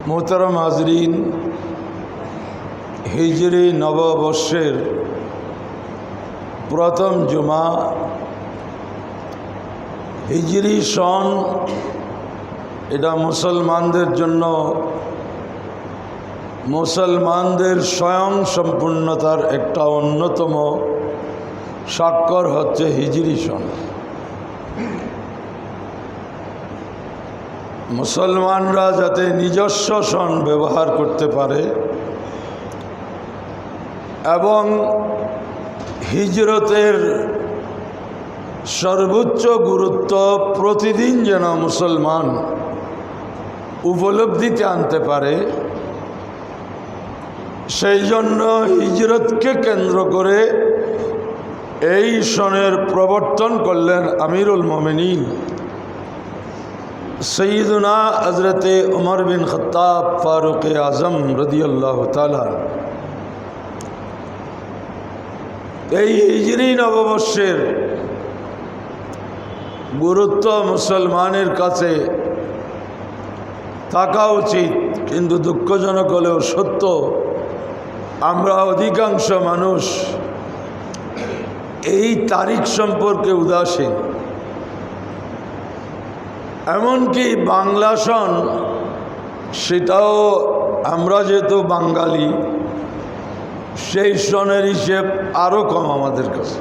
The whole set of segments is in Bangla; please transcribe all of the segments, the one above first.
मोहतरम हाजरीन, हिजरी नवबर्षेर प्रथम जुमा हिजरी सन एटा मुसलमानदेर जन्य मुसलमानदेर स्वयं सम्पूर्णतार एकटा अन्यतम स्वाक्षर हच्छे हिजरी सन। मुसलमानरा जाते निजस्व सन व्यवहार करते पारे एवं हिजरतेर सर्वोच्च गुरुत्व प्रतिदिन जेन मुसलमान उपलब्धिते आनते पारे सेई जन्य हिजरतके केंद्र करे एई सनेर प्रवर्तन करलेन आमिरुल मोमिनीन सैयदना हज़रत उमर बिन खत्ताब फारूक आज़म रदियल्लाहु ताआला। हिजरी नवबर्षेर गुरुत्व मुसलमानेर काछे थाका उचित, किन्तु दुःखजनक हलेও सत्य आमरा अधिकांश मानुष এই तारीख सम्पर्के उदासीन। एमनकि बांगला सन सेटाओ आमरा जेहेतु बांगाली सेई सनेर हिसेब आरो कम आमादेर काछे,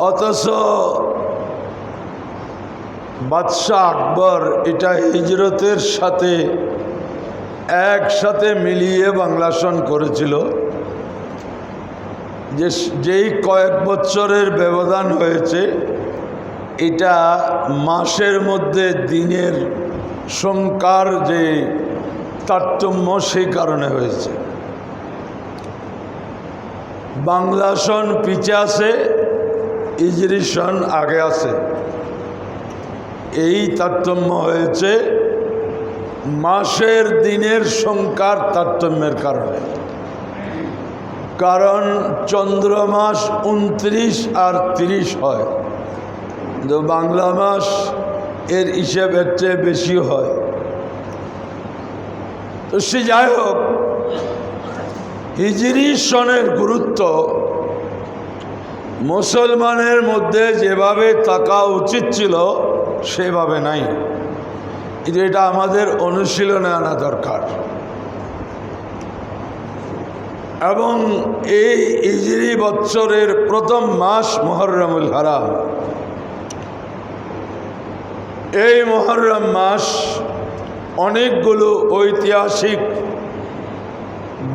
अथच बादशाह अकबर एटा हिजरतेर साथे एकसाथे मिलिए बांगला सन करेछिलो। जेई कयेक बछरेर व्यवधान हयेछे এটা মাসের মধ্যে দিনের সংখ্যার যে তারতম্য সেই কারণে হয়েছে। বাংলা সন পিছে আছে, হিজরি সন আগে আছে। এই তারতম্য হয়েছে মাসের দিনের সংখ্যার তারতম্যের কারণে। কারণ চন্দ্র মাস 29 আর 30 হয়, तो बांगला मास एर हिसेब एर चेये बेशी है। तो से जाई होक हिजरी सनेर गुरुत्व मुसलमानेर मध्य जेभावे थाका उचित छिलो सेभावे नाई। एटा आमादेर अनुशीलने आना दरकार। एवं এই हिजरी बत्सरेर प्रथम मास मुहर्रमुल हराम। এই মুহররম মাস অনেকগুলো ঐতিহাসিক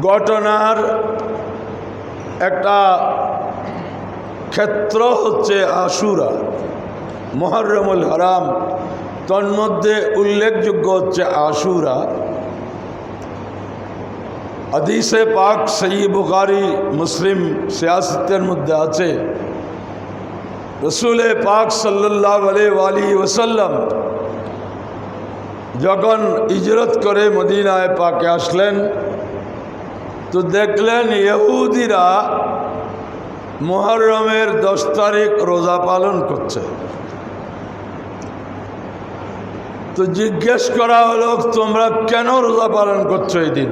ঘটনার একটা ক্ষেত্র হচ্ছে আশুরা। মুহররমুল হারাম তন্মধ্যে উল্লেখযোগ্য হচ্ছে আশুরা। হাদিসে পাক সহিহ বুখারী মুসলিম সিয়াসতের মধ্যে আছে रसूल पाक सल्लल्लाहु अलैहि वसल्लम जखन हिजरत करे मदीनाय पाके आसलेन तो देखलेन यहूदीरा मुहर्रमेर 10 तारीख रोजा पालन करছে। तो जिज्ञेस करा हलो तोमरा केन रोजा पालन करছো এই দিন?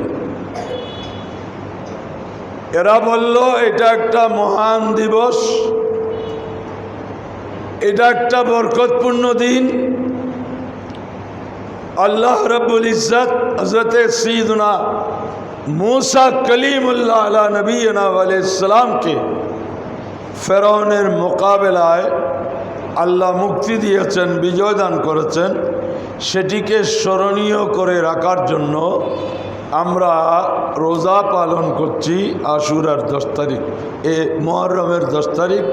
एरा बोललो এটা একটা মহান দিবস, এটা একটা বরকতপূর্ণ দিন। আল্লাহ রব্বুল ইজ্জত হযরত সৈয়দনা मूसा कलीमुल्लाह अला नबीना अलैहिस्सलाम के ফেরাউনের মোকাবেলায় আল্লাহ মুক্তি দিয়েছেন, বিজয় দান করেছেন। সেটিকে স্মরণীয় করে রাখার জন্য আমরা রোজা পালন করছি আশুরার 10 তারিখ, মুহররমের 10 তারিখ।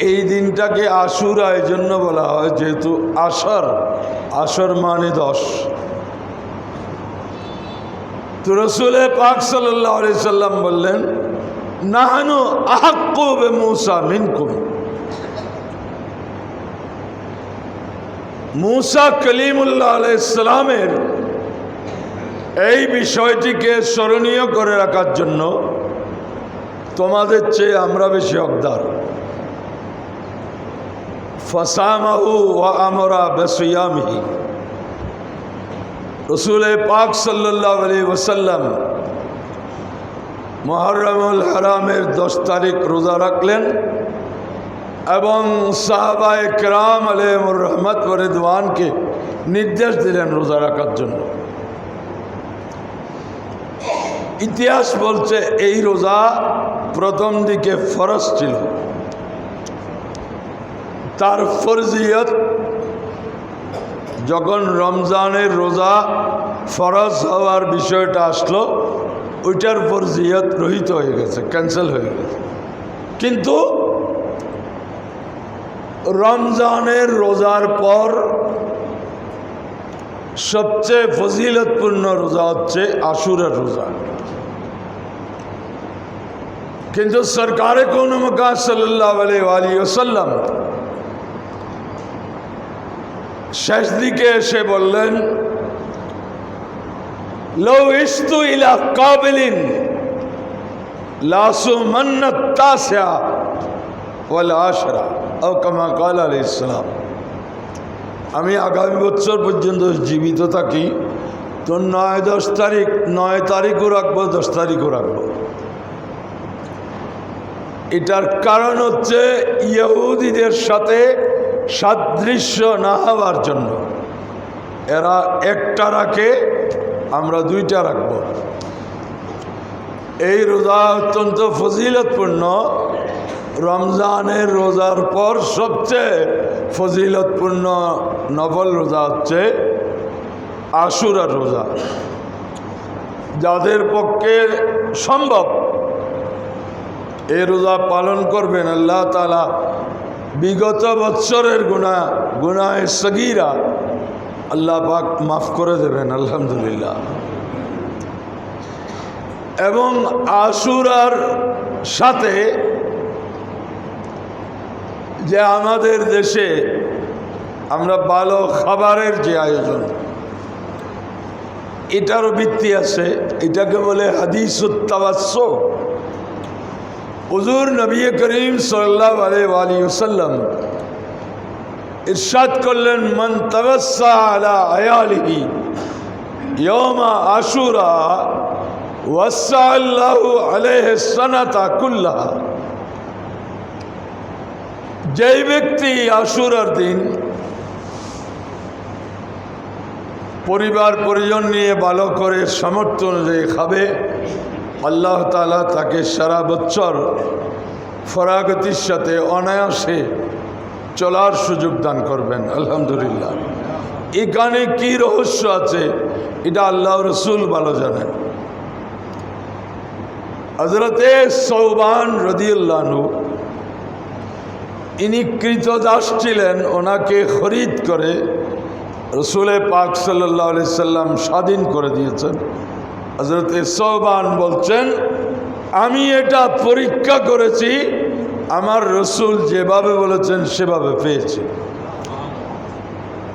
এই দিনটাকে আশুরা এই জন্য বলা হয় যেহেতু আসর, আসর মানে 10। তো রসুল পাক সাল্লাল্লাহু আলাইহি সাল্লাম বললেন নাহনু আহাক্কু বিমূসা মিনকুম। मूसा कलीमुल्लाह आलैहिस सालामेर এই বিষয়টিকে স্মরণীয় করে রাখার জন্য তোমাদের চেয়ে আমরা বেশি হকদার। फसामहु व अमरा बसियामिही রসুল পাক সাল্লাল্লাহু আলাইহি ওয়াসাল্লাম মুহররমুল হারামের 10 তারিখ রোজা রাখলেন এবং সাহাবায়ে কেরাম আলাইহিমুর রহমত ওয়া রিদওয়ানকে নির্দেশ দিলেন রোজা রাখার জন্য। ইতিহাস বলছে এই রোজা প্রথম দিকে ফরজ ছিল, তার ফরজিয়ত যখন রমজানের রোজা ফরজ হওয়ার বিষয়টা আসলো, ওইটার ফরজিয়ত রহিত হয়ে গেছে, ক্যান্সেল হয়ে গেছে। কিন্তু রমজানের রোজার পর সবচেয়ে ফজিলতপূর্ণ রোজা হচ্ছে আশুরার রোজা। কিন্তু সরকারে কোন মক্কা সাল্লাল্লাহু আলাইহি ওয়াসাল্লাম শেষ দিকে এসে বললেন, লো ইস্তু ইলা কাবিলিন লাসুমান্নাত তাসিয়া ওয়াল আশরা আও কামা ক্বাল আলাইহিস সালাম। আমি আগামী বছর পর্যন্ত জীবিত থাকি তো 9 তারিখও রাখবো, 10 তারিখও রাখবো। এটার কারণ হচ্ছে ইহুদিদের সাথে সাদৃশ্য না হওয়ার জন্য। এরা একটা রাখে, আমরা 2টা রাখব। এই রোজা অত্যন্ত ফজিলতপূর্ণ। রমজানের রোজার পর সবচেয়ে ফজিলতপূর্ণ নফল রোজা হচ্ছে আশুরার রোজা। যাদের পক্ষে সম্ভব এই রোজা পালন করবেন, আল্লাহ তাআলা বিগত বৎসরের গুনাহে সগীরা আল্লাহ পাক মাফ করে দেবেন, আলহামদুলিল্লাহ। এবং আশুরার সাথে যে আমাদের দেশে আমরা ভালো খাবারের যে আয়োজন, এটারও ভিত্তি আছে। এটাকে বলে হাদিসুত তাওয়াসসু। হুজুর নবী করিম সাল্লাল্লাহু আলাইহি ওয়াসাল্লাম ইরশাদ করলেন, মান তাওয়াসসা আলা আয়ালিহি ইয়াওমা আশুরা ওয়াসসা আল্লাহু আলাইহি সানাতা কুল্লাহা। যেই ব্যক্তি আশুরার দিন পরিবার পরিজন নিয়ে ভালো করে সামর্থ্য অনুযায়ী খাবে, আল্লাহ তাআলা তাকে সারা বছর ফরাগতির সাথে অনায়াসে চলার সুযোগ দান করবেন, আলহামদুলিল্লাহ। এখানে কি রহস্য আছে এটা আল্লাহ রসুল ভালো জানেন। হযরতে সৌবান রাদিয়াল্লাহু আনহু ইনি কৃতদাস ছিলেন, ওনাকে খরিদ করে রসুল পাক সাল্লাল্লাহু আলাইহি সাল্লাম স্বাধীন করে দিয়েছেন। হযরত সৌবান বলছেন, আমি এটা পরীক্ষা করেছি, আমার রসুল যেভাবে বলেছেন সেভাবে পেয়েছি।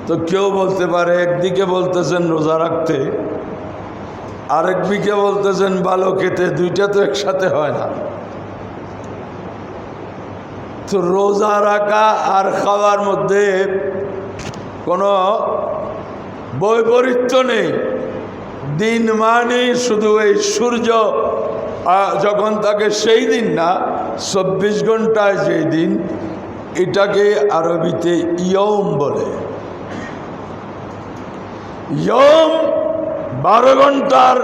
তো কেউ বলতে পারে, একদিকে বলতেছেন রোজা রাখতে, আরেক দিকে বলতেছেন ভালো খেতে, 2টা তো একসাথে হয় না। তো রোজা রাখা আর খাওয়ার মধ্যে কোনো বৈপরীত্য নেই। দিন মানে শুধু এই সূর্য যখন থাকে সেই দিন না, 24 ঘন্টায় যেই দিন, এটাকে আরবিতে ইয়ম বলে। ইয়ম 12 ঘন্টার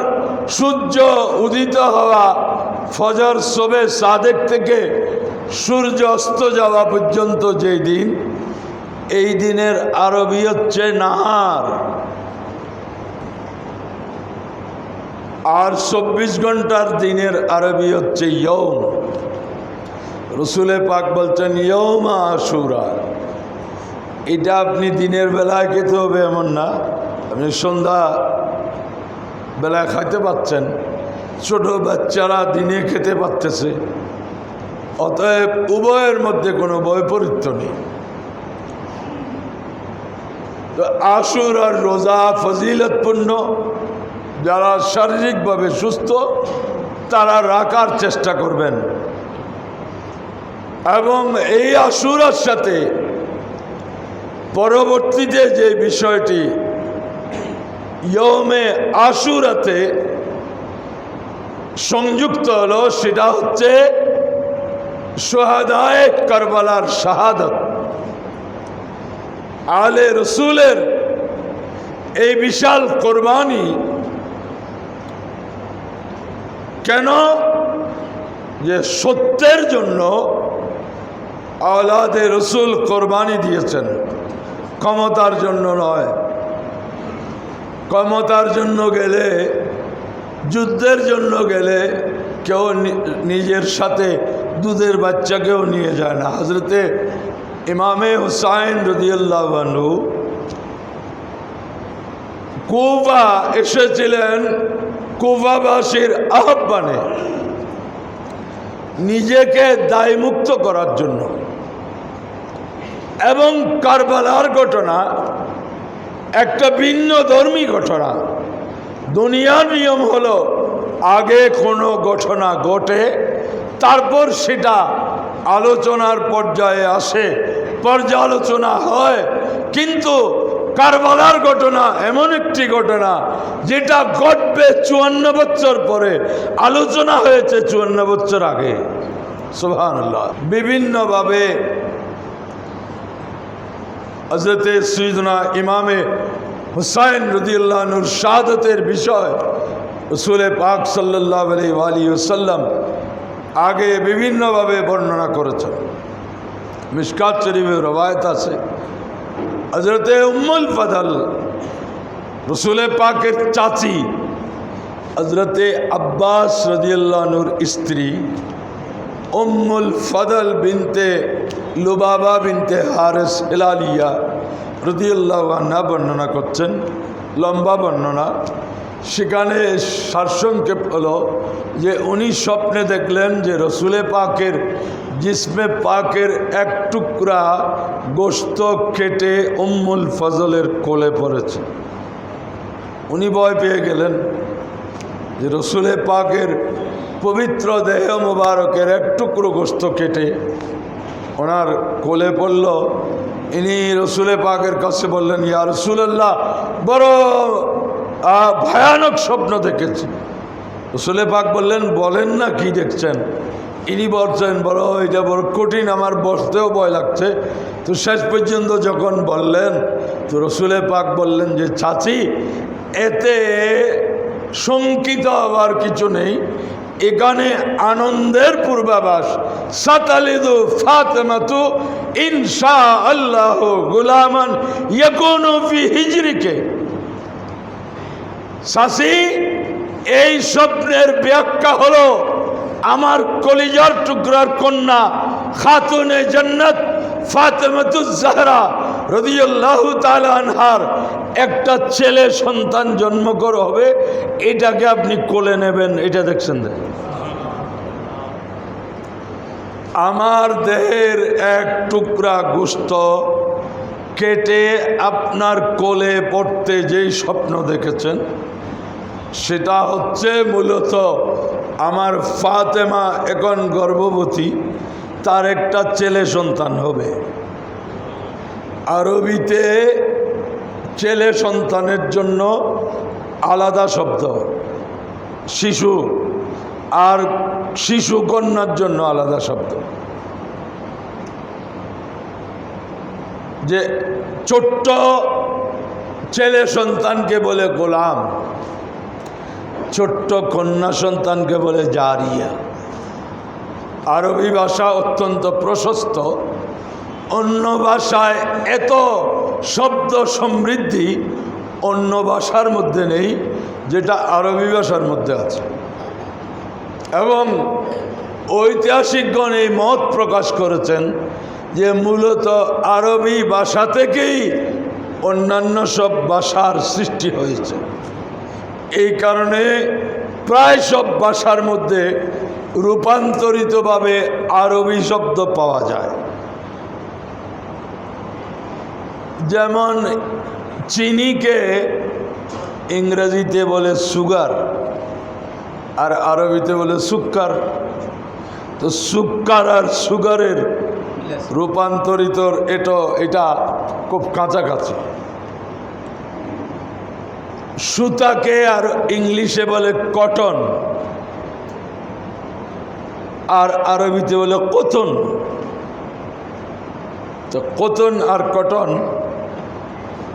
সূর্য উদিত হওয়া, ফজর শোবে সাদেক থেকে সূর্য অস্ত যাওয়া পর্যন্ত যেই দিন, এই দিনের আরবি হচ্ছে নাহার। আর 24 ঘন্টার দিনের আরবি হচ্ছে ইয়ম। রসুলে পাক বলছেন ইয়মা আশুরা। এটা আপনি দিনের বেলায় খেতে হবে এমন না, আপনি সন্ধ্যা বেলায় খাইতে পাচ্ছেন, ছোট বাচ্চারা দিনে খেতে পারতেছে। অতএব উভয়ের মধ্যে কোনো বৈপরীত্য নেই। তো আশুরার রোজা ফজিলতপূর্ণ। যারা শারীরিকভাবে সুস্থ তারা রাখার চেষ্টা করবেন। এবং এই আশুরার সাথে পরবর্তীতে যে বিষয়টি ইয়মে আশুরাতে সংযুক্ত হলো, সেটা হচ্ছে শুহাদায়ে কারবালার শাহাদাত। আলে রসুলের এই বিশাল কোরবানি কেন? যে সত্যের জন্য আওলাদে রসুল কোরবানি দিয়েছেন, ক্ষমতার জন্য নয়। ক্ষমতার জন্য গেলে, যুদ্ধের জন্য গেলে কেউ নিজের সাথে দুধের বাচ্চাকেও নিয়ে যায় না। হজরতে ইমামে হুসাইন রাদিয়াল্লাহু আনহু কুফা এসেছিলেন কুফাবাসীর আহ্বানে, নিজেকে দায়মুক্ত করার জন্য। এবং কারবালার ঘটনা একটা ভিন্ন ধর্মী ঘটনা। দুনিয়ার নিয়ম হলো আগে কোনো ঘটনা ঘটে, তারপর সেটা আলোচনার পর্যায়ে আসে, পর্যালোচনা হয়। কিন্তু কারবালার ঘটনা এমন একটি ঘটনা যেটা ঘটবে 54 বছর পরে, আলোচনা হয়েছে 54 বছর আগে। সুবহানাল্লাহ। বিভিন্নভাবে হযরতে সাইয়্যিদুনা ইমামে হুসাইন রাদিয়াল্লাহু আনহুর শাহাদাতের বিষয় রাসূল পাক সাল্লাল্লাহু আলাইহি ওয়াসাল্লাম আগে বিভিন্নভাবে বর্ণনা করেছেন। মিশকাত শরীফে রওয়ায়াত আছে, হযরতে উম্মুল ফদল রাসূল পাকের চাচি হযরতে আব্বাস রাদিয়াল্লাহু আনহুর স্ত্রী উম্মুল ফদল বিনতে লুবাবা বিনতে হারিস হিলালিয়া রাদিয়াল্লাহু আনহা বর্ণনা করছেন, লম্বা বর্ণনা। সেখানে সারসংক্ষেপ হলো যে উনি স্বপ্নে দেখলেন যে রসুলে পাকের জিসমে পাকের এক টুকরা গোশত কেটে উম্মুল ফজলের কোলে পড়েছে। উনি ভয় পেয়ে গেলেন যে রসুলে পাকের পবিত্র দেহ মুবারকের এক টুকরো গোশত কেটে ওনার কোলে পড়ল। ইনি রসুলে পাকের কাছে বললেন, ইয়া রাসূলুল্লাহ, বড় ভয়ানক স্বপ্ন দেখেছি। রসুলে পাক বললেন, বলেন না কি দেখছেন? ইনি বলছেন, এটা বড় কঠিন, আমার বসতেও ভয় লাগছে। তো শেষ পর্যন্ত যখন বললেন, তো রসুলে পাক বললেন যে চাচি, এতে শঙ্কিত হওয়ার কিছু নেই, এখানে আনন্দের পূর্বাভাস। সাতালিদু ফাতেমাতু ইনশাআল্লাহ গুলামান ইয়াকুনু ফি হিজরিকে। চাচি, এই স্বপ্নের ব্যাখ্যা হলো আমার কলিজার টুকরার কন্যা খাতুনে জান্নাত ফাতেমাতুজ জাহরা রাদিয়াল্লাহু তাআলা আনহার একটা ছেলে সন্তান জন্মগ্রহণ হবে, এটাকে আপনি কোলে নেবেন। এটা দেখছেন? আমার দেহের এক টুকরা গোশত কেটে আপনার কোলে পড়তে যেই স্বপ্ন দেখেছেন, সেটা হচ্ছে মূলত আমার ফাতেমা এখন গর্ভবতী, তার একটা ছেলে সন্তান হবে। আরবিতে ছেলে সন্তানের জন্য আলাদা শব্দ, শিশু, আর শিশু কন্যার জন্য আলাদা শব্দ। যে ছোট্ট ছেলে সন্তানকে বলে গোলাম, ছোট্ট কন্যা সন্তানকে বলে জারিয়া। আরবি ভাষা অত্যন্ত প্রশস্ত, অন্য ভাষায় এত শব্দ সমৃদ্ধি অন্য ভাষার মধ্যে নেই যেটা আরবি ভাষার মধ্যে আছে। এবং ঐতিহাসিকগণ এই মত প্রকাশ করেছেন যে মূলত আরবি ভাষা থেকেই অন্যান্য সব ভাষার সৃষ্টি হয়েছে। এই কারণে প্রায় সব ভাষার মধ্যে রূপান্তরিতভাবে আরবি শব্দ পাওয়া যায়। যেমন চিনিকে ইংরেজিতে বলে সুগার আর আরবিতে বলে সুক্কার। তো সুক্কার আর সুগারের রূপান্তরিত এটা খুব কাছাকাছি। সুতাকে আর ইংলিশে বলে কটন, আর আরবিতে বলে কতন। তো কতন আর কটন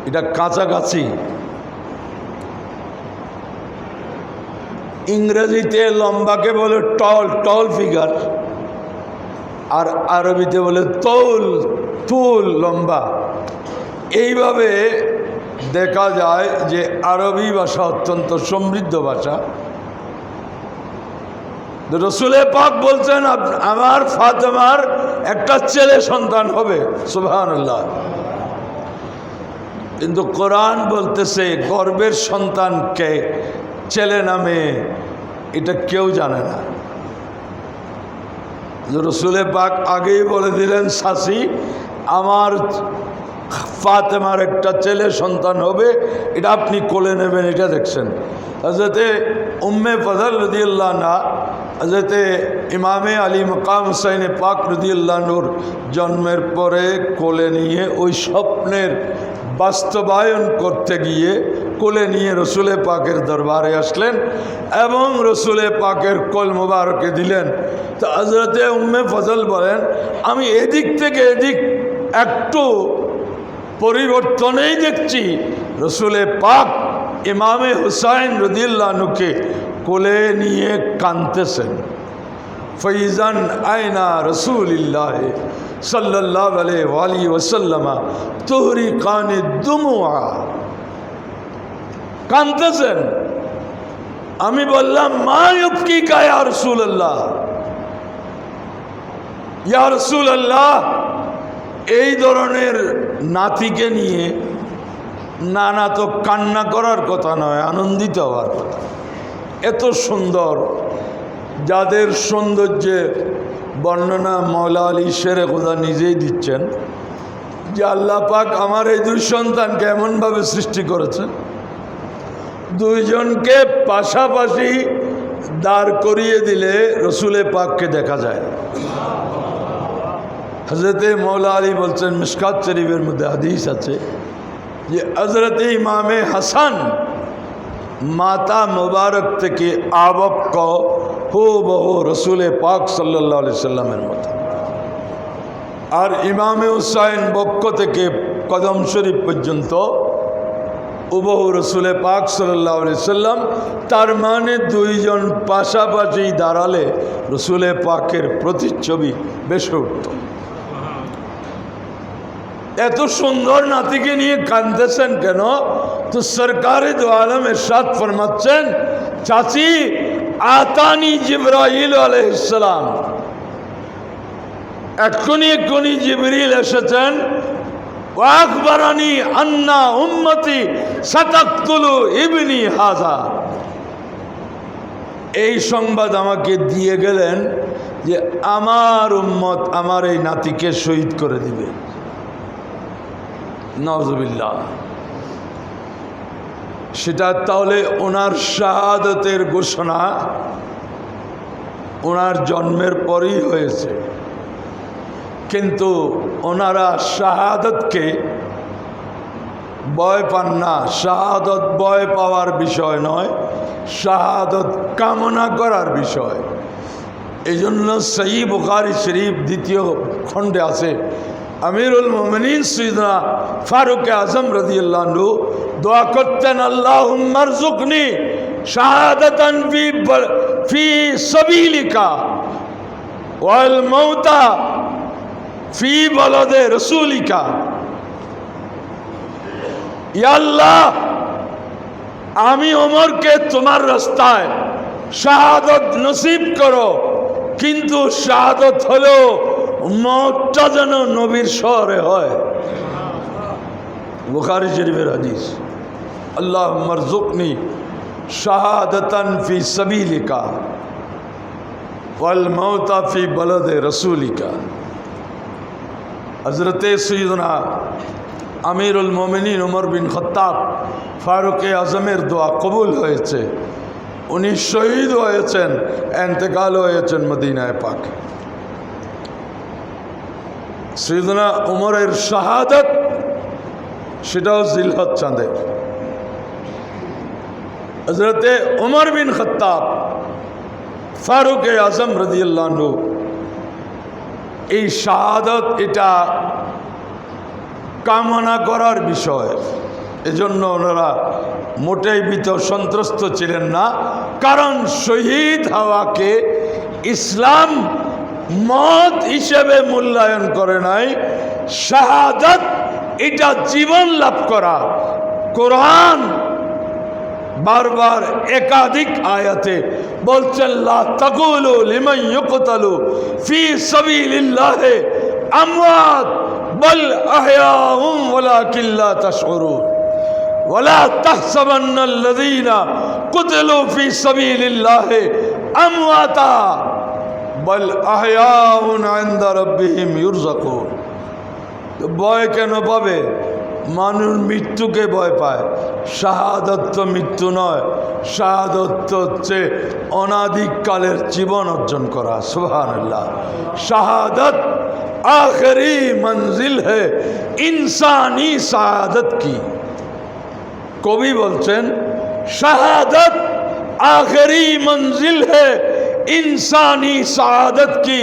এটা কাছাকাছি। ইংরেজিতে লম্বাকে বলে টল, টল ফিগার, আর আরবিতে বলে তৌল, তুল, লম্বা। এইভাবে দেখা যায় যে আরবি ভাষা অত্যন্ত সমৃদ্ধ ভাষা। রসুলে পাক বলছেন আমার ফাতেমার একটা ছেলে সন্তান হবে, সুবহানাল্লাহ। কিন্তু কোরআন বলতেছে গর্ভের সন্তানকে ছেলে নামে এটা কেউ জানে না। রসুলে পাক আগেই বলে দিলেন, শাসি আমার ফাতেমার একটা ছেলে সন্তান হবে, এটা আপনি কোলে নেবেন, এটা দেখছেন। হযরতে উম্মে ফজল রাদিয়াল্লাহু আনহা হযরতে ইমামে আলী মাকাম হুসাইন পাক রাদিয়াল্লাহু আনহুর জন্মের পরে কোলে নিয়ে ওই স্বপ্নের বাস্তবায়ন করতে গিয়ে কোলে নিয়ে রসুলে পাকের দরবারে আসলেন এবং রসুলে পাকের কোল মোবারকে দিলেন। তো হযরতে উম্মে ফজল বলেন, আমি এদিক থেকে এদিক একটু পরিবর্তনেই দেখছি, রসুলে পাক ইমামে হুসাইন রাদিয়াল্লাহু আনহুকে কোলে নিয়ে কাঁদতেছেন। ফৈজান আয়না রসুলিল্লাহ সাল্লাল্লাহু আলাইহি ওয়াসাল্লাম তুহরিকানি দুমুআ, কাঁদতেছেন। আমি বললাম, মা ইউবকিকা ইয়া রাসূলুল্লাহ, ইয়া রাসূলুল্লাহ, এই ধরনের নাতিকে নিয়ে নানা তো কান্না করার কথা নয়, আনন্দিত হওয়ার কথা। এত সুন্দর, যাদের সৌন্দর্যের বর্ণনা মওলা আলী শেরে খুদা নিজেই দিচ্ছেন যে আল্লাহ পাক আমার এই দুই সন্তানকে এমনভাবে সৃষ্টি করেছেন, দুইজনকে পাশাপাশি দাঁড় করিয়ে দিলে রসুলে পাককে দেখা যায়। হযরতে মওলা আলী বলছেন, মিশকাত শরীফের মধ্যে হাদিস আছে যে হযরতে ইমামে হাসান মাতা মুবারক থেকে আবক্ক হুবহু রসুলে পাক সাল্লাল্লাহু আলাইহি সাল্লামের মতো, আর ইমামে হুসাইন বক্ষ থেকে কদম শরীফ পর্যন্ত হুবহু রসুলে পাক সাল্লাল্লাহু আলাইহি সাল্লাম। তার মানে দুইজন পাশাপাশি দাঁড়ালে রসুলে পাকের প্রতিচ্ছবি বেশি উঠত। এত সুন্দর নাতিকে নিয়ে কাঁদতেছেন কেন? তো সরকারে দো আলম ইরশাদ ফরমাচ্ছেন, চাচি আতানি জিবরাইল আলাইহিস সালাম, এক্ষুনি জিবরিল এসেছেন, ওয়া আখবারানি আন্না উম্মতি সাতাকতুলু ইবনি হাযা, এই সংবাদ আমাকে দিয়ে গেলেন যে আমার উম্মত আমার এই নাতিকে শহীদ করে দিবে। নাউজুবিল্লাহ। সেটা তাহলে ওনার শাহাদতের ঘোষণা ওনার জন্মের পরই হয়েছে, কিন্তু ওনারা শাহাদতকে ভয় পান না। শাহাদত ভয় পাওয়ার বিষয় নয়, শাহাদত কামনা করার বিষয়। এই জন্য সহিহ বুখারী শরীফ দ্বিতীয় খণ্ডে আছে, আমিরুল মুমিনিন সাইয়্যিদনা ফারুক আজম রাদিয়াল্লাহু আনহু দোয়া করতেন, আল্লাহুম্মা রযুকনি শাহাদাতান ফি সাবিলিকা ওয়াল মাউতা ফি বালাদে রাসূলিকা। ইয়া আল্লাহ, আমি ওমরকে তোমার রাস্তায় শাহাদত নসিব করো, কিন্তু শাহাদত হলো মওতটা যেন নবীর শহরে হয়। বুখারী শরীফের হাদিস, আল্লাহুম্মা রযুকনি শাহাদাতান ফি সাবিলিকা ওয়াল মাউতা ফি বালাদে রাসূলিকা। হযরতে সাইয়্যিদনা আমিরুল মুমিনিন ওমর বিন খাত্তাব ফারুকে আজমের দোয়া কবুল হয়েছে, উনি শহীদ হয়েছেন, ইন্তেকাল হয়েছেন মদিনায় পাক। সাইয়্যিদনা উমরের শাহাদাত সেটাও জিলহজ চাঁদে। হযরতে উমর বিন খাত্তাব ফারুক আজম রাদিয়াল্লাহু আনহু এই শাহাদাত এটা কামনা করার বিষয়। এজন্য ওনারা মোটেই ভীত সন্ত্রস্ত ছিলেন না, কারণ শহীদ হওয়াকে ইসলাম মত হিসেবে মূল্যায়ন করে নাই। শাহাদাত এটা জীবন লাভ করা। কোরআন বারবার একাধিক আয়াতে বলছেন, লা তাকুলু লিমান ইউকতালু ফি সাবিলিল্লাহি আমওয়াত বাল আহয়াউম ওয়ালাকিন লা তাশউরুন ওয়ালা তাহসাবান্নাল্লাযীনা কুতিলু ফি সাবিলিল্লাহি আমওয়াতা বাল আহয়াউন ইনদা রাব্বিহিম ইউরযাকুন। ভয় কেন পাবে? মানুষ মৃত্যুকে ভয় পায়। শাহাদাত তো মৃত্যু নয়, শাহাদাত হচ্ছে অনাদিকালের জীবন অর্জন করা। সুবহানাল্লাহ। শাহাদাত आखिरी मंजिल है इंसानी शहादत की। कवि बोलছেন शहादत आखिरी मंजिल है इंसानी शहादत की,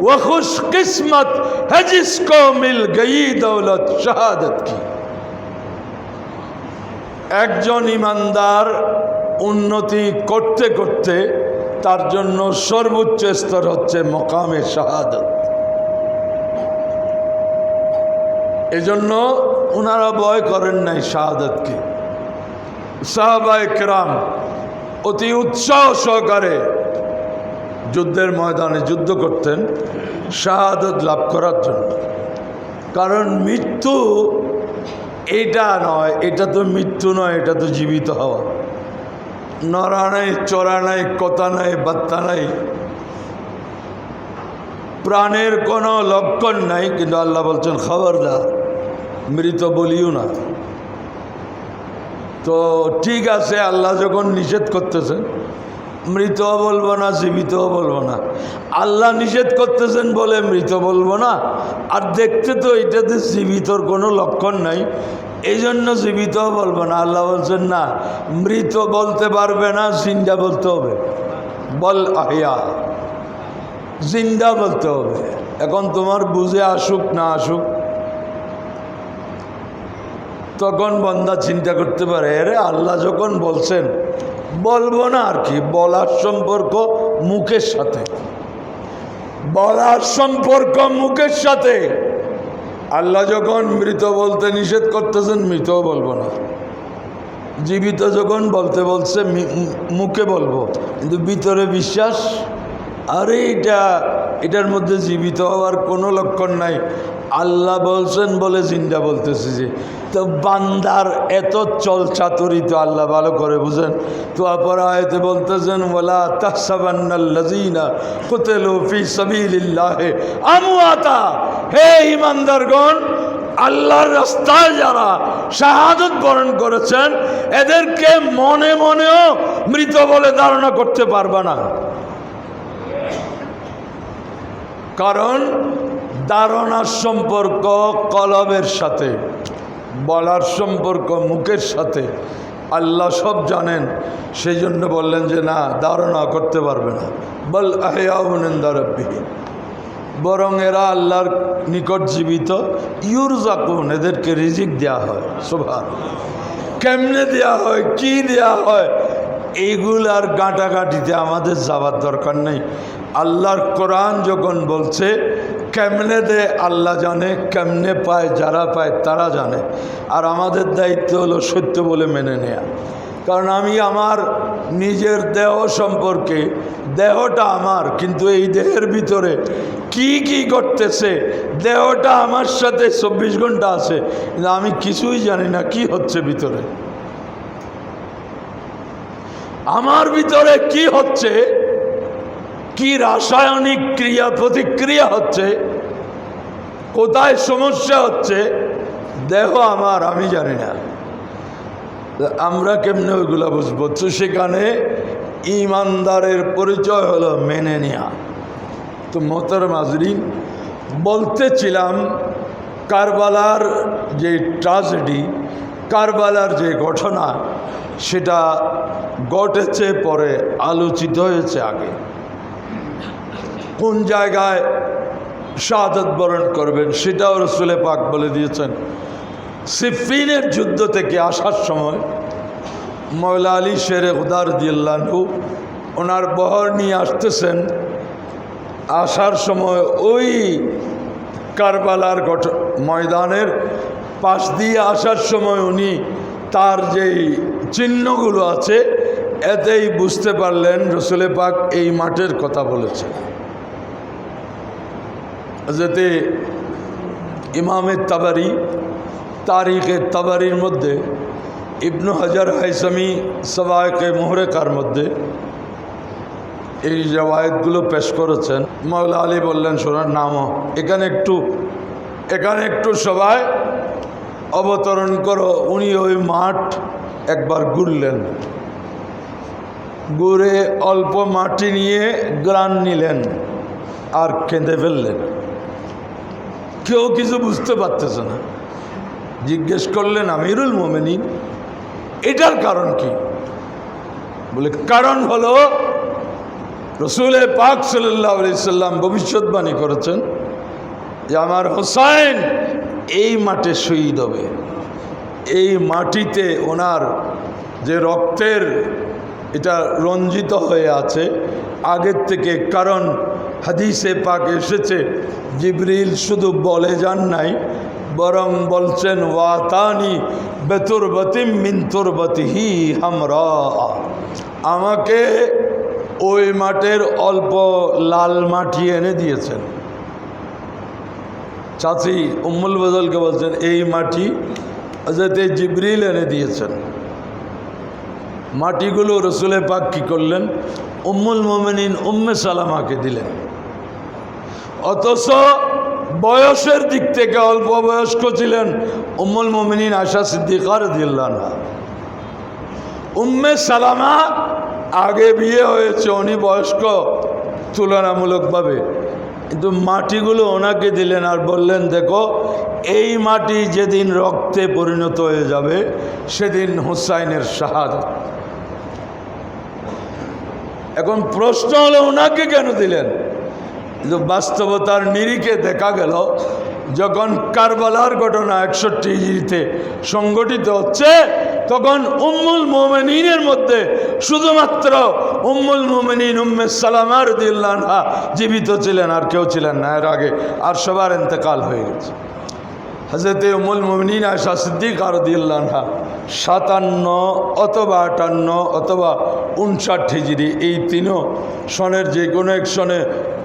वह खुशकिस्मत है जिसको मिल गई दौलत शहादत की। একজন ইমানদার উন্নতি করতে করতে তার জন্য সর্বোচ্চ স্তর হচ্ছে মকামে শাহাদত। এজন্য ওনারা ভয় করেন নাই শাহাদাতকে। সাহাবায়ে কেরাম অতি উৎসাহ সহকারে যুদ্ধের ময়দানে যুদ্ধ করতেন শাহাদাত লাভ করার জন্য। কারণ মৃত্যু এটা নয়, এটা তো মৃত্যু নয়, এটা তো জীবিত হওয়া। নড়া নাই, চড়া নাই, কথা নাই, বার্তা নাই, প্রাণের কোনো লক্ষণ নাই, কিন্তু আল্লাহ বলছেন খবরদার মৃত বলিও না। তো ঠিক আছে, আল্লাহ যখন নিষেধ করতেছেন মৃত বলবো না, জীবিতও বলবো না। আল্লাহ নিষেধ করতেছেন বলে মৃত বলবো না, আর দেখতে তো এটাতে জীবিতর কোনো লক্ষণ নাই, এই জন্য জীবিতও বলবো না। আল্লাহ বলছেন না, মৃত বলতে পারবে না, জিন্দা বলতে হবে। বল আহিয়া, জিন্দা বলতে হবে। এখন তোমার বুঝে আসুক না আসুক, তখন বান্দা চিন্তা করতে পারে, আরে আল্লাহ যখন বলছেন বলবো না আর কি। বলার সম্পর্ক মুখের সাথে, বলার সম্পর্ক মুখের সাথে। আল্লাহ যখন মৃত বলতে নিষেধ করতেছেন মৃতও বলবো না, জীবিত যখন বলতে বলছে মুখে বলবো, কিন্তু ভিতরে বিশ্বাস আরে এটার মধ্যে জীবিত হওয়ার কোনো লক্ষণ নাই। আল্লাহ বলছেন বলে জিন্দা বলতেছি যে। তো বান্দার এত চলচাতুরিত আল্লাহ ভালো করে বুঝেন। তো অপর আয়াতে বলতেছেন, ওয়ালা তাহসাবান্নাল্লাযীনা কুতিলু ফি সাবিলিল্লাহি আমওয়াতা। হে ঈমানদারগণ, আল্লাহর রাস্তায় যারা শাহাদত বরণ করেছেন এদেরকে মনে মনেও মৃত বলে ধারণা করতে পারবে না। কারণ ধারণার সম্পর্ক কলবের সাথে, বলার সম্পর্ক মুখের সাথে। আল্লাহ সব জানেন, সেই জন্য বললেন যে না, ধারণা করতে পারবে না। বল আহয়াউন ইনদা রাব্বিহিম, বরং এরা আল্লাহর নিকট জীবিত। ইউরযাকুন, এদেরকে রিজিক দেওয়া হয়। সুবহানাল্লাহ। কেমনে দেওয়া হয়, কি দেওয়া হয়, এইগুলার গাঁটাগাঁটিতে আমাদের যাবার দরকার নেই। আল্লাহর কোরআন যখন বলছে কেমনে দে আল্লাহ জানে, কেমনে পায় যারা পায় তারা জানে। আর আমাদের দায়িত্ব হলো সত্য বলে মেনে নেয়া। কারণ আমি আমার নিজের দেহ সম্পর্কে, দেহটা আমার, কিন্তু এই দেহের ভিতরে কি কি করতেছে, দেহটা আমার সাথে 24 ঘন্টা আছে, কিন্তু আমি কিছুই জানি না কি হচ্ছে ভিতরে। আমার ভিতরে কি হচ্ছে, কি রাসায়নিক ক্রিয়া প্রতিক্রিয়া হচ্ছে, কোথায় সমস্যা হচ্ছে, দেহ আমার, আমি জানি না। আমরা কেমনে ওইগুলো বুঝবো? তো সেখানে ইমানদারের পরিচয় হলো মেনে নেয়া। তো মোহতারাম হাজরিন, বলতেছিলাম কারবালার যে ট্র্যাজেডি, কারবালার যে ঘটনা, সেটা ঘটেছে পরে, আলোচিত হয়েছে আগে। কোন জায়গায় শাহাদাত বরণ করবেন সেটাও রাসূল পাক বলে দিয়েছেন। সিফফিনের যুদ্ধ থেকে আসার সময় মওলা আলী শেরে খুদা রাদিয়াল্লাহু আনহু ওনার বহর নিয়ে আসতেছেন। আসার সময় ওই কারবালার ময়দানের পাশ দিয়ে আসার সময় উনি তার যেই চিহ্নগুলো আছে এতেই বুঝতে পারলেন রাসূল পাক এই মাঠের কথা বলেছেন। হযরতে ইমামে তাবারি তারিখে তাবারির মধ্যে ইবনু হাজার হাইসামি সওয়ায়েকে মুহরেকার মধ্যে এই রওয়ায়াতগুলো পেশ করেছেন। মওলা আলী বললেন, শোনার নামও এখানে একটু সবাই অবতরণ করো। উনি ওই মাঠ একবার ঘুরলেন, ঘুরে অল্প মাটি নিয়ে গ্রান নিলেন আর কেঁদে ফেললেন। কেউ কিছু বুঝতে পারতেছে না। জিজ্ঞেস করলেন, আমিরুল মোমিনিন এটার কারণ কি? বলে, কারণ হলো রাসূল পাক সাল্লাল্লাহু আলাইহি সাল্লাম ভবিষ্যৎবাণী করেছেন যে আমার হোসাইন এই মাঠে শহীদ হবে। এই মাটিতে ওনার যে রক্তের এটা রঞ্জিত হয়ে আছে আগের থেকে। কারণ হাদিসে পাক এসেছে জিবরিল শুধু বলে যান নাই, বরং বলছেন ওয়াতানি বেতুরবতিম মিন তুরবতিহি হামরা, আমাকে ওই মাঠের অল্প লাল মাটি এনে দিয়েছেন। চাচি উম্মুল বদলকে বলছেন এই মাটি হযরত জিবরিল এনে দিয়েছেন। মাটিগুলো রাসূল পাক কি করলেন? উম্মুল মুমিনিন উম্মে সালামাকে দিলেন। অথচ বয়সের দিক থেকে অল্প বয়স্ক ছিলেন উম্মুল মুমিনিন আয়েশা সিদ্দিকা রাদিয়াল্লাহু আনহা। উম্মে সালামা আগে বিয়ে হয়েছে, উনি বয়স্ক তুলনামূলকভাবে, কিন্তু মাটিগুলো ওনাকে দিলেন আর বললেন, দেখো এই মাটি যেদিন রক্তে পরিণত হয়ে যাবে সেদিন হুসাইনের শাহাদাত। এখন প্রশ্ন হলো ওনাকে কেন দিলেন? কিন্তু বাস্তবতার নিরিখে দেখা গেল যখন কারবালার ঘটনা 61 হিজরিতে সংগঠিত হচ্ছে তখন উম্মুল মুমিনিনের মধ্যে শুধুমাত্র উম্মুল মুমিনিন উম্মে সালামা রাদিয়াল্লাহু আনহা জীবিত ছিলেন, আর কেউ ছিলেন না। এর আগে আর সবার ইন্তেকাল হয়ে গেছে। হযরতে উম্মুল মুমিনিন আয়েশা সিদ্দিকা রাদিয়াল্লাহু আনহা 57 অথবা 58 অথবা 59 হিজরি এই তিনও সনের যে কোনো এক সনে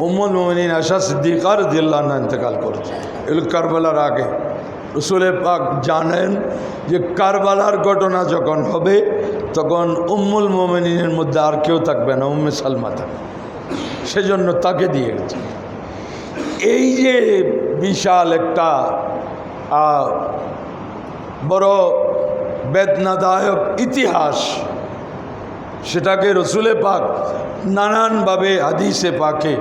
উম্মুল মুমিনিন আয়েশা সিদ্দিকা রাদিয়াল্লাহু আনহা ইন্তেকাল করেছে। এগুলো কারবালার আগে। রাসূল পাক জানেন যে কারবালার ঘটনা যখন হবে তখন উম্মুল মুমিনিনের মধ্যে আর কেউ থাকবে না, উম্মে সালমা থাকবে, সেজন্য তাকে দিয়ে গেছে। এই যে বিশাল একটা বড় বেদনাদায়ক ইতিহাস, সেটাকে রাসূল পাক নানানভাবে হাদিসে পাকে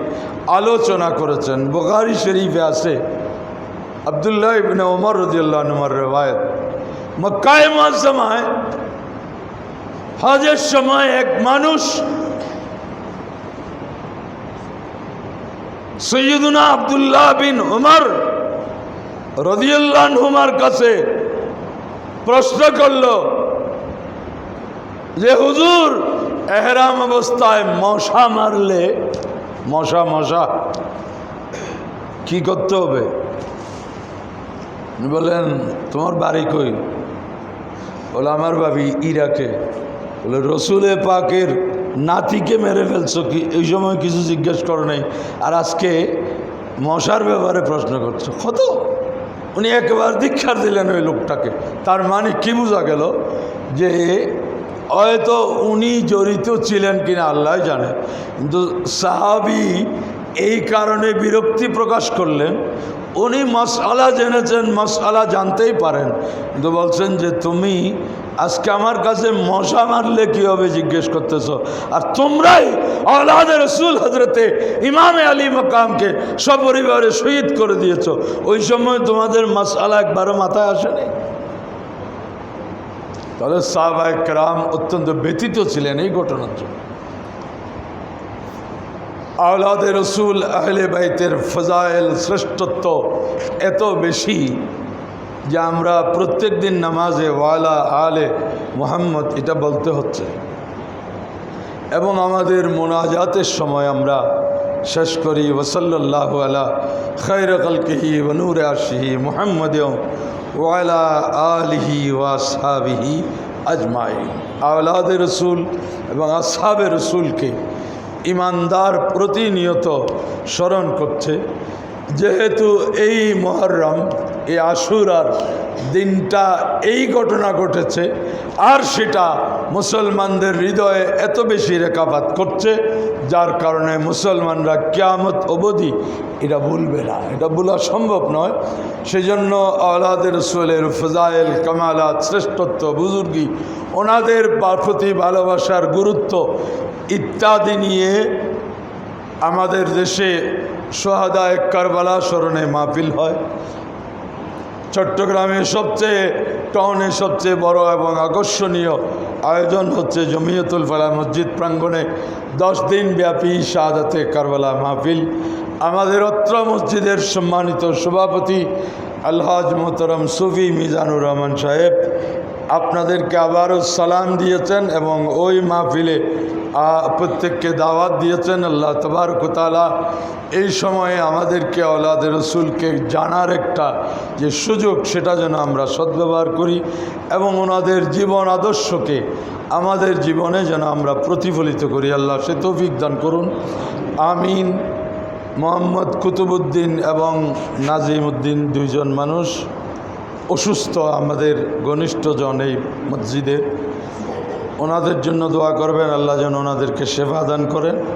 আলোচনা করেছেন। বুখারী শরীফে আছে আব্দুল্লাহ ইবনে ওমর রাদিয়াল্লাহু আনহুর রওয়ায়াত, মক্কায়ে মুআজ্জামায় হজের সময় এক মানুষ সৈয়দুনা আব্দুল্লাহ বিন ওমর রাদিয়াল্লাহু আনহুর কাছে প্রশ্ন করল যে হুজুর এহরাম অবস্থায় মশা মারলে মশা কি করতে হবে? বলেন তোমার বাড়ি কই? বলে আমার বাড়ি ইরাকে। বলে রাসূল পাকের নাতিকে মেরে ফেলছো কি? এই সময় কিছু জিজ্ঞেস করো নাই, আর আজকে মশার ব্যাপারে প্রশ্ন করছো? কত উনি একবার দীক্ষা দিলেন ওই লোকটাকে। তার মানে কি বোঝা গেল যে হয়তো উনি জড়িত ছিলেন কিনা আল্লাহ জানে, কিন্তু সাহাবী এই কারণে বিরক্তি প্রকাশ করলেন। উনি মাসআলা জেনেছেন, মাসআলা জানতেই পারেন, কিন্তু বলছেন যে তুমি আজকে আমার কাছে মশা মারলে কী হবে জিজ্ঞেস করতেছ, আর তোমরাই আওলাদে রাসূল হযরতে ইমামে আলী মাকামকে সপরিবারে শহীদ করে দিয়েছো। ওই সময় তোমাদের মাসআলা একবারও মাথায় আসেনি। তাহলে সাহাবায়ে কেরাম অত্যন্ত ব্যথিত ছিলেন এই ঘটনার জন্য। আওলাদে রসুল আহলে বাইতের ফজাইল শ্রেষ্ঠত্ব এত বেশি যে আমরা প্রত্যেক দিন নামাজে ওয়ালা আলে মুহাম্মদ এটা বলতে হচ্ছে, এবং আমাদের মোনাজাতের সময় আমরা শেষ করি ওয়াসাল্লাল্লাহু আলা খায়রি খালকিহি ওয়া নূরি আরশিহি মুহাম্মাদিন ওয়া আলা আলিহি ওয়া আসহাবিহি আজমাইন। আওলাদে রসুল এবং আসহাবে রসুলকে ইমানদার প্রতিনিয়ত স্মরণ করছে, যেহেতু এই মুহররম এই আশুরার দিনটা এই ঘটনা ঘটেছে, আর সেটা মুসলমানদের হৃদয়ে এত বেশি রেখাপাত করছে, যার কারণে মুসলমানরা কিয়ামত অবধি এটা ভুলবে না, এটা ভোলা সম্ভব নয়। সেজন্য আওলাদে রসুলের ফজাইল কামালাত শ্রেষ্ঠত্ব বুজুর্গি ওনাদের প্রতি ভালোবাসার গুরুত্ব ইত্যাদি নিয়ে আমাদের দেশে সোহাদায়ে কারবালা স্মরণে মাহফিল হয়। চট্টগ্রামে টাউনে সবচেয়ে বড় এবং আকর্ষণীয় আয়োজন হচ্ছে জমিয়তুল ফালাহ মসজিদ প্রাঙ্গণে 10 দিন ব্যাপী শাহাদাতে কারবালা মাহফিল। আমাদের অত্র মসজিদের সম্মানিত সভাপতি আলহাজ মোহতরম সুফি মিজানুর রহমান সাহেব আপনাদেরকে আবারও সালাম দিয়েছেন এবং ওই মাহফিলে প্রত্যেককে দাওয়াত দিয়েছেন। আল্লাহ তাবারক ওয়া তাআলা এই সময়ে আমাদেরকে আওলাদে রসুলকে জানার একটা যে সুযোগ, সেটা যেন আমরা সদ্ব্যবহার করি এবং ওনাদের জীবন আদর্শকে আমাদের জীবনে যেন আমরা প্রতিফলিত করি। আল্লাহ সে তৌফিক দান করুন, আমিন। মোহাম্মদ কুতুবউদ্দিন এবং নাজিম উদ্দিন দুইজন মানুষ অসুস্থ, আমাদের ঘনিষ্ঠজন এই মসজিদে, ওনাদের জন্য দোয়া করবেন, আল্লাহ যেন ওনাদেরকে সেবা দান করেন।